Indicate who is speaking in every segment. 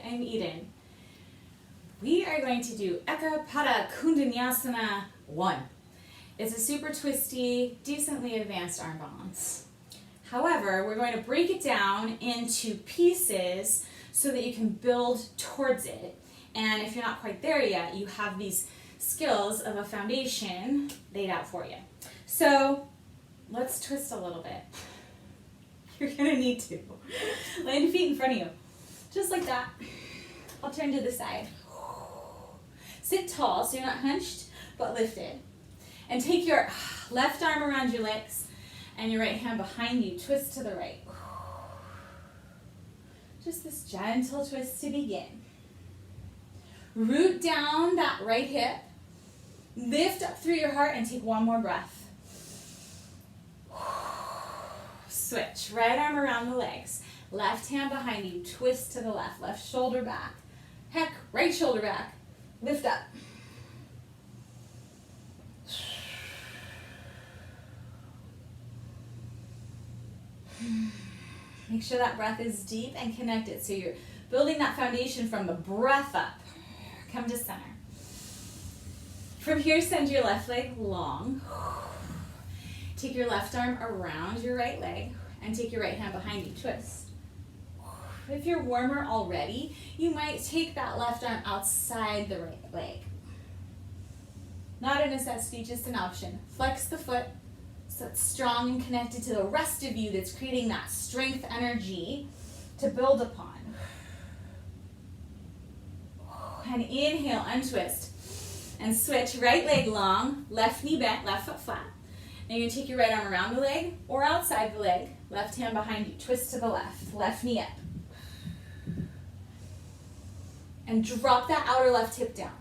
Speaker 1: I'm Eden. We are going to do Eka Pada Koundinyasana 1. It's a super twisty, decently advanced arm balance. However, we're going to break it down into pieces so that you can build towards it. And if you're not quite there yet, you have these skills of a foundation laid out for you. So let's twist a little bit. You're gonna need to. Land your feet in front of you. Just like that. I'll turn to the side. Sit tall so you're not hunched, but lifted. And take your left arm around your legs and your right hand behind you. Twist to the right. Just this gentle twist to begin. Root down that right hip. Lift up through your heart and take one more breath. Switch. Right arm around the legs. Left hand behind you. Twist to the left. Left shoulder back. Heck, right shoulder back. Lift up. Make sure that breath is deep and connected. So you're building that foundation from the breath up. Come to center. From here, send your left leg long. Take your left arm around your right leg and take your right hand behind you. Twist. If you're warmer already, you might take that left arm outside the right leg. Not a necessity, just an option. Flex the foot so it's strong and connected to the rest of you that's creating that strength energy to build upon. And inhale, untwist. And switch, right leg long, left knee bent, left foot flat. Now you're going to take your right arm around the leg or outside the leg, left hand behind you, twist to the left knee up. And drop that outer left hip down.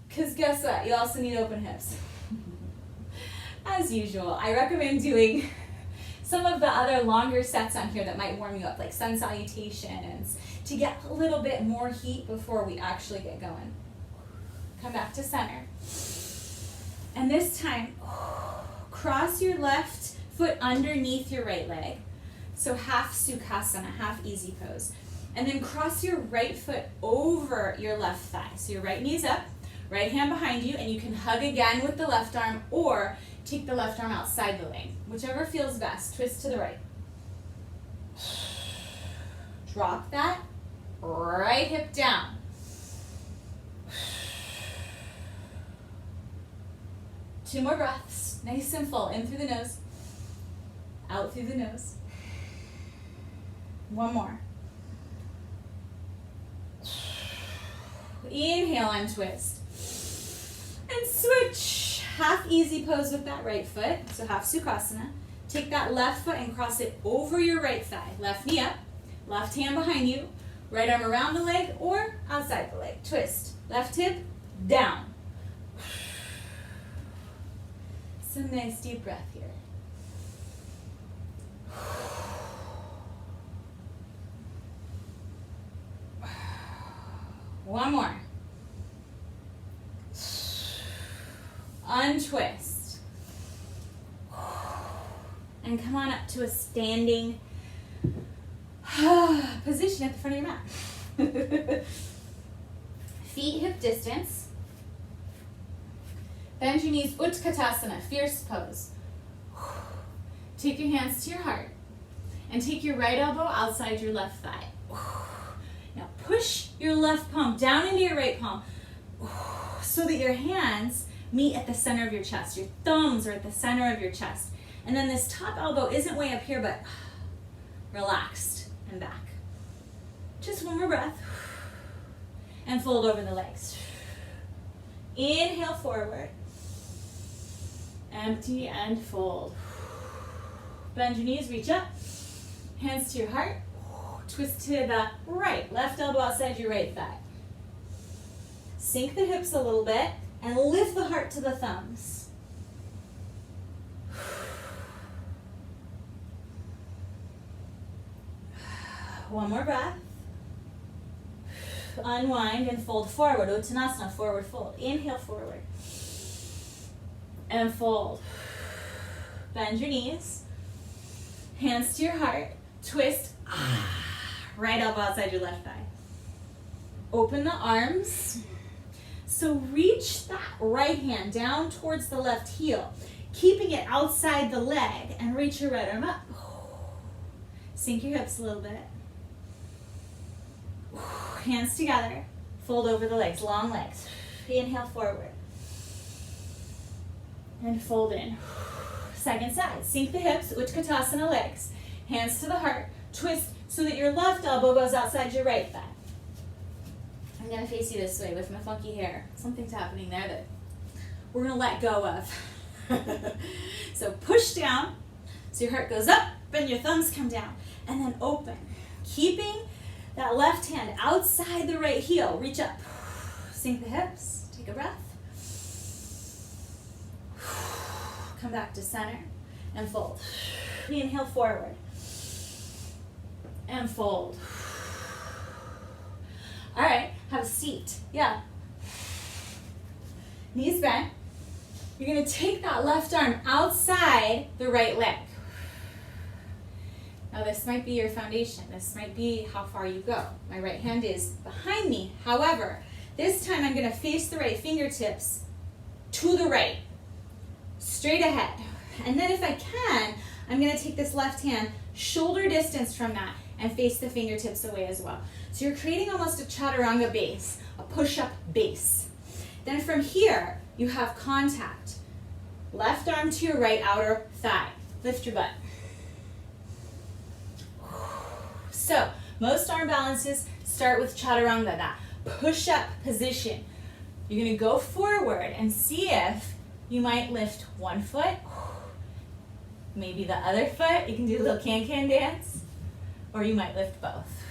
Speaker 1: Because guess what? You also need open hips. As usual, I recommend doing some of the other longer sets on here that might warm you up, like sun salutations, to get a little bit more heat before we actually get going. Come back to center. And this time, cross your left foot underneath your right leg. So half sukhasana, half easy pose. And then cross your right foot over your left thigh. So your right knee's up, right hand behind you, and you can hug again with the left arm or take the left arm outside the leg. Whichever feels best. Twist to the right. Drop that right hip down. Two more breaths, nice and full. In through the nose, out through the nose. One more. Inhale, untwist. And switch. Half easy pose with that right foot, so half sukhasana. Take that left foot and cross it over your right thigh. Left knee up, left hand behind you, right arm around the leg or outside the leg. Twist. Left hip down. Some nice deep breath here. One more. Untwist. And come on up to a standing position at the front of your mat. Feet hip distance. Bend your knees, Utkatasana, fierce pose. Take your hands to your heart and take your right elbow outside your left thigh. Now push your left palm down into your right palm so that your hands meet at the center of your chest. Your thumbs are at the center of your chest. And then this top elbow isn't way up here, but relaxed and back. Just one more breath. And fold over the legs. Inhale forward. Empty and fold. Bend your knees, reach up. Hands to your heart. Twist to the right. Left elbow outside your right thigh. Sink the hips a little bit and lift the heart to the thumbs. One more breath. Unwind and fold forward. Uttanasana, forward fold. Inhale forward. And fold. Bend your knees. Hands to your heart. Twist Right elbow outside your left thigh. Open the arms. So reach that right hand down towards the left heel, keeping it outside the leg, and reach your right arm up. Sink your hips a little bit. Hands together. Fold over the legs, long legs. Inhale forward. And fold in. Second side. Sink the hips, Utkatasana legs. Hands to the heart. Twist so that your left elbow goes outside your right thigh. I'm going to face you this way with my funky hair. Something's happening there that we're going to let go of. So push down so your heart goes up and your thumbs come down. And then open. Keeping that left hand outside the right heel. Reach up. Sink the hips. Take a breath. Come back to center and fold. Inhale forward. And fold. All right, have a seat. Yeah. Knees bent. You're going to take that left arm outside the right leg. Now this might be your foundation. This might be how far you go. My right hand is behind me. However, this time I'm going to face the right fingertips to the right, straight ahead. And then if I can, I'm going to take this left hand shoulder distance from that and face the fingertips away as well. So you're creating almost a chaturanga base, a push-up base. Then from here, you have contact. Left arm to your right outer thigh. Lift your butt. So most arm balances start with chaturanga, that push-up position. You're going to go forward and see if you might lift one foot, maybe the other foot. You can do a little can-can dance, or you might lift both.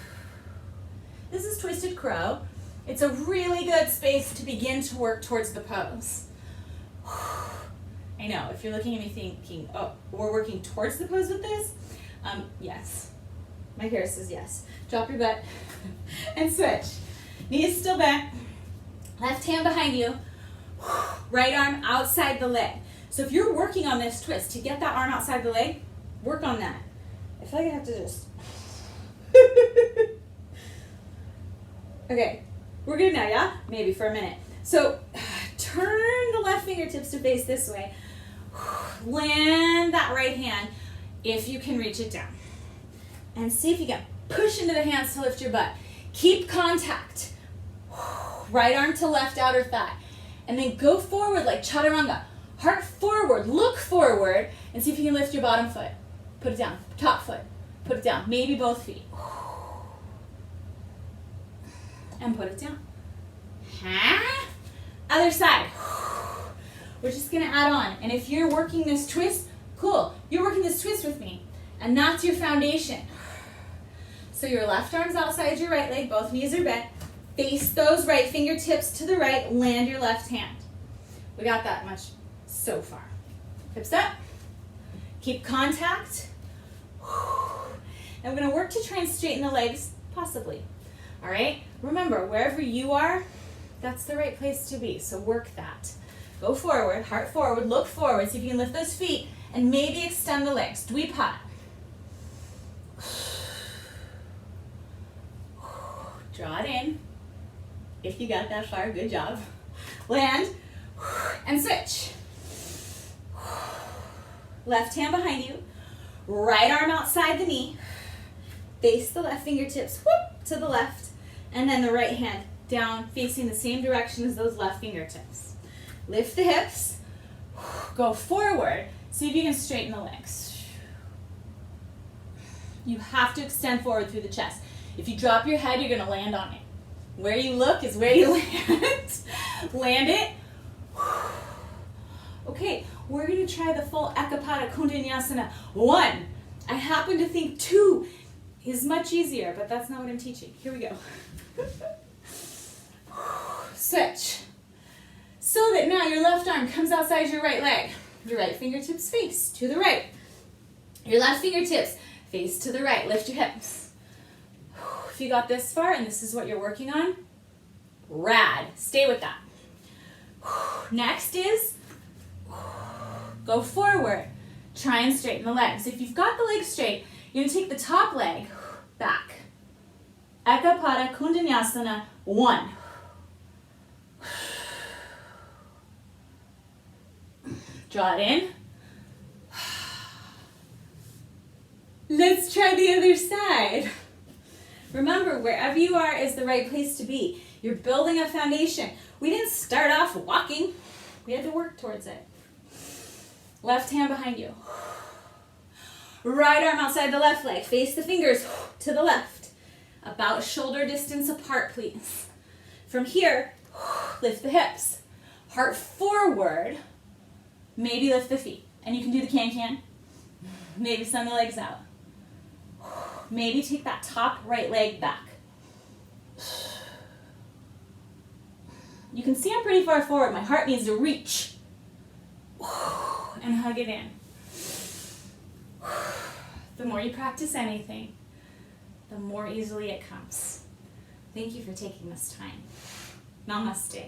Speaker 1: This is Twisted Crow. It's a really good space to begin to work towards the pose. I know, if you're looking at me thinking, oh, we're working towards the pose with this? Yes. My hair says yes. Drop your butt and switch. Knees still bent. Left hand behind you. Right arm outside the leg. So if you're working on this twist to get that arm outside the leg, work on that. I feel like I have to just... Okay, we're good now, yeah? Maybe for a minute. So turn the left fingertips to face this way. Land that right hand if you can reach it down. And see if you can push into the hands to lift your butt. Keep contact. Right arm to left outer thigh. And then go forward like chaturanga. Heart forward, look forward, and see if you can lift your bottom foot. Put it down. Top foot. Put it down. Maybe both feet. And put it down. Other side. We're just going to add on. And if you're working this twist, cool. You're working this twist with me. And that's your foundation. So your left arm's outside your right leg. Both knees are bent. Face those right fingertips to the right. Land your left hand. We got that much so far. Hips up. Keep contact. And we're going to work to try and straighten the legs, possibly. All right? Remember, wherever you are, that's the right place to be. So work that. Go forward, heart forward, look forward. See if you can lift those feet and maybe extend the legs. Dvipada. Draw it in. If you got that far, good job. Land and switch. Left hand behind you. Right arm outside the knee. Face the left fingertips whoop, to the left. And then the right hand down, facing the same direction as those left fingertips. Lift the hips. Go forward. See if you can straighten the legs. You have to extend forward through the chest. If you drop your head, you're going to land on it. Where you look is where you land. Land it. Okay, we're going to try the full Ekapada koundinyasana 1. I happen to think 2 is much easier, but that's not what I'm teaching. Here we go. Switch. So that now your left arm comes outside your right leg. Your right fingertips face to the right. Your left fingertips face to the right. Lift your hips. If you got this far and this is what you're working on, rad. Stay with that. Next is go forward. Try and straighten the legs. If you've got the legs straight, you're going to take the top leg back. Eka Pada Koundinyasana 1. Draw it in. Let's try the other side. Remember, wherever you are is the right place to be. You're building a foundation. We didn't start off walking. We had to work towards it. Left hand behind you. Right arm outside the left leg. Face the fingers to the left. About shoulder distance apart, please. From here, lift the hips. Heart forward. Maybe lift the feet. And you can do the can-can. Maybe send the legs out. Maybe take that top right leg back. You can see I'm pretty far forward. My heart needs to reach. And hug it in. The more you practice anything, the more easily it comes. Thank you for taking this time. Namaste.